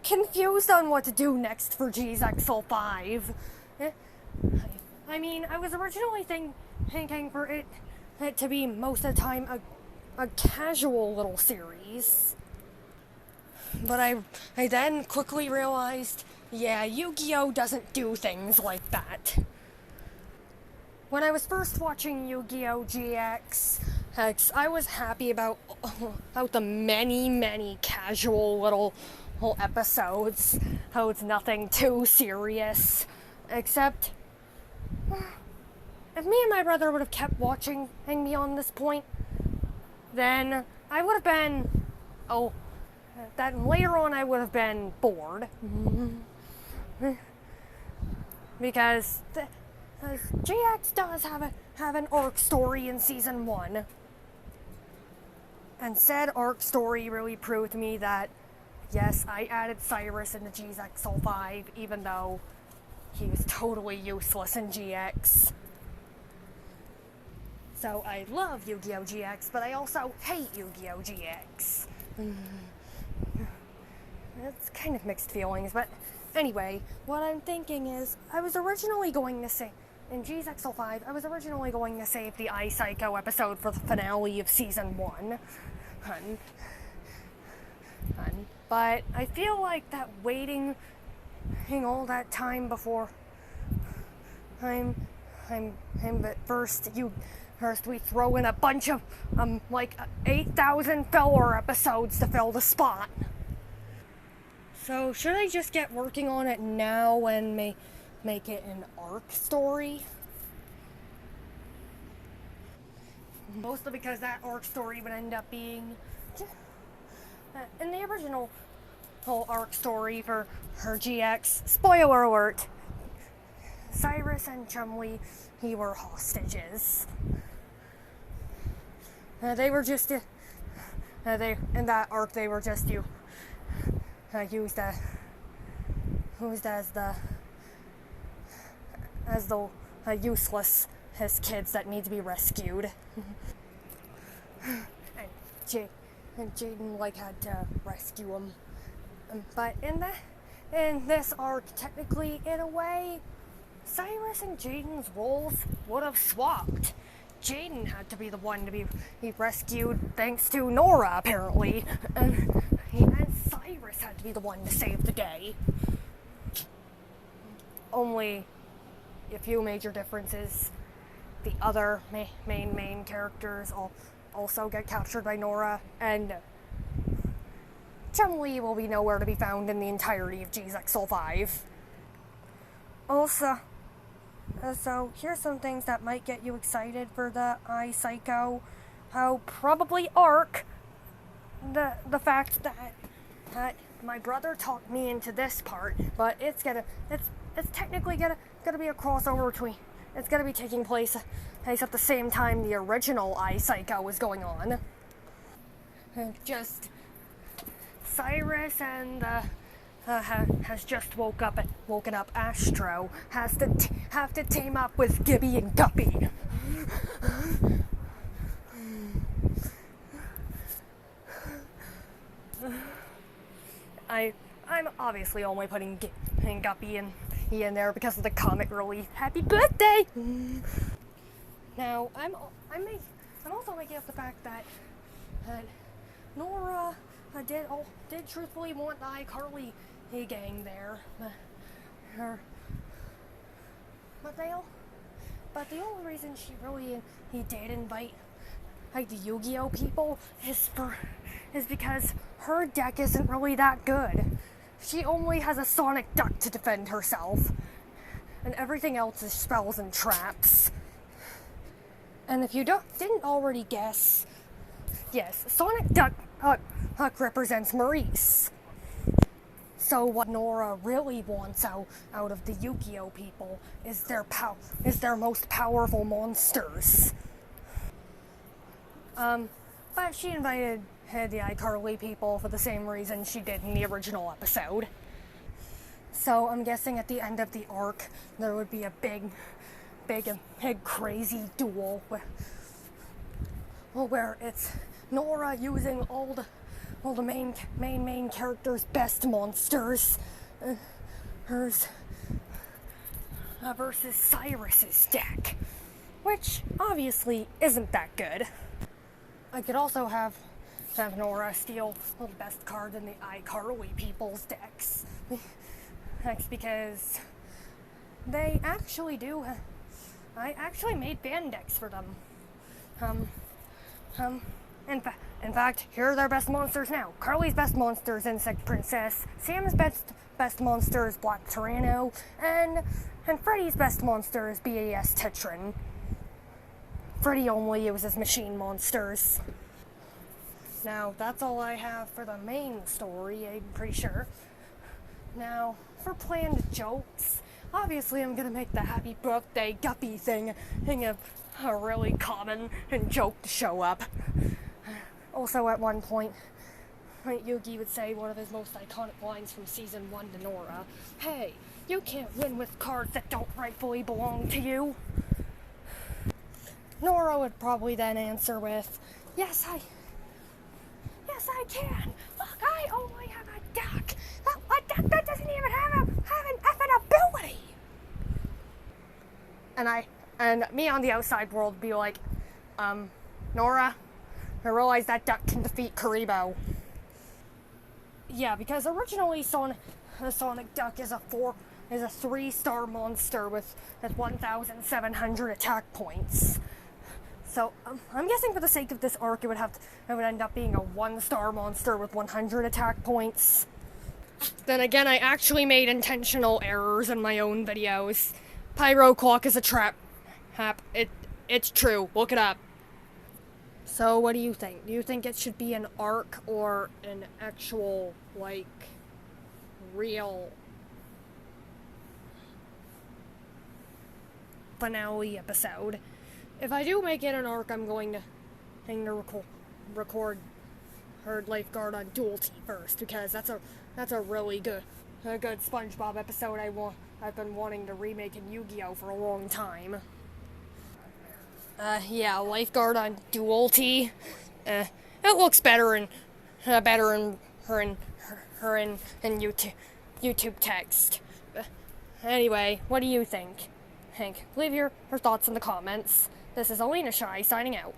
confused on what to do next for GZXL5. I mean, I was originally thinking for it to be most of the time a casual little series. But I then quickly realized, yeah, Yu-Gi-Oh! Doesn't do things like that. When I was first watching Yu-Gi-Oh! GX, I was happy about the many casual little episodes. How it's nothing too serious. Except, if me and my brother would have kept watching beyond this point, then I would have been, then later on I would have been bored. Because GX does have an arc story in season 1. And said arc story really proved to me that, yes, I added Cyrus into GZXL5, even though he was totally useless in GX. So I love Yu-Gi-Oh! GX, but I also hate Yu-Gi-Oh! GX. It's kind of mixed feelings, but anyway, what I'm thinking is, I was originally going to say, in GZXL5, I was originally going to save the iPsycho episode for the finale of season 1. But I feel like that waiting all that time before but first we throw in a bunch of 8,000 filler episodes to fill the spot. So should I just get working on it now and make it an arc story? Mostly because that arc story would end up being in the original whole arc story for her GX. Spoiler alert. Cyrus and Chumley, he were hostages. They were just in that arc they were just used as the useless kids that need to be rescued. and Jaden had to rescue them. But in this arc, technically, in a way, Cyrus and Jaden's roles would have swapped. Jaden had to be the one to be rescued thanks to Nora, apparently, and Cyrus had to be the one to save the day. Only a few major differences. The other main characters also get captured by Nora, and Chumley will be nowhere to be found in the entirety of GZXL5. Also, so here's some things that might get you excited for the iPsycho. How probably arc, the fact that my brother talked me into this part, but it's technically gonna be a crossover between. It's gonna be taking place at the same time the original iPsycho was going on. Just Cyrus and has just woken up. Astro have to team up with Gibby and Guppy. I'm obviously only putting Guppy and in there because of the comic relief. Happy birthday! Now I'm also making up the fact that Nora did truthfully want the iCarly gang there. But the only reason he did invite the Yu-Gi-Oh people is because her deck isn't really that good. She only has a Sonic Duck to defend herself, and everything else is spells and traps. And if you didn't already guess, yes, Sonic Duck represents Maurice. So what Nora really wants out of the Yu-Gi-Oh people is their most powerful monsters. But she invited the iCarly people for the same reason she did in the original episode. So I'm guessing at the end of the arc there would be a big crazy duel where it's Nora using all the main character's best monsters. Hers versus Cyrus's deck, which obviously isn't that good. I could also have Nora steal the best card in the iCarly people's decks. That's because they actually do. I actually made band decks for them. In fact, here are their best monsters now. Carly's best monster is Insect Princess. Sam's best monster is Black Tyranno, and Freddy's best monster is BAS Tetran. Freddy only uses machine monsters. Now, that's all I have for the main story, I'm pretty sure. Now, for planned jokes, obviously I'm gonna make the happy birthday Guppy thing a really common joke to show up. Also, at one point, Yugi would say one of his most iconic lines from Season 1 to Nora. Hey, you can't win with cards that don't rightfully belong to you. Nora would probably then answer with, Yes, I can. Look, I only have a duck. A duck that doesn't even have an effing ability. And me on the outside world would be like, Nora, I realize that duck can defeat Karibo. Yeah, because originally the Sonic Duck is a 3-star monster with 1,700 attack points. So I'm guessing for the sake of this arc, it would end up being a 1-star monster with 100 attack points. Then again, I actually made intentional errors in my own videos. Pyro Clock is a trap. It's true. Look it up. So what do you think? Do you think it should be an arc or an actual, real finale episode? If I do make it an arc, I'm going to record Herd Lifeguard on Duality first, because that's a really good SpongeBob episode I've been wanting to remake in Yu-Gi-Oh! For a long time. Yeah, Lifeguard on Duality. It looks better in YouTube text. Anyway, what do you think? Hank, leave your thoughts in the comments. This is Alina Shy signing out.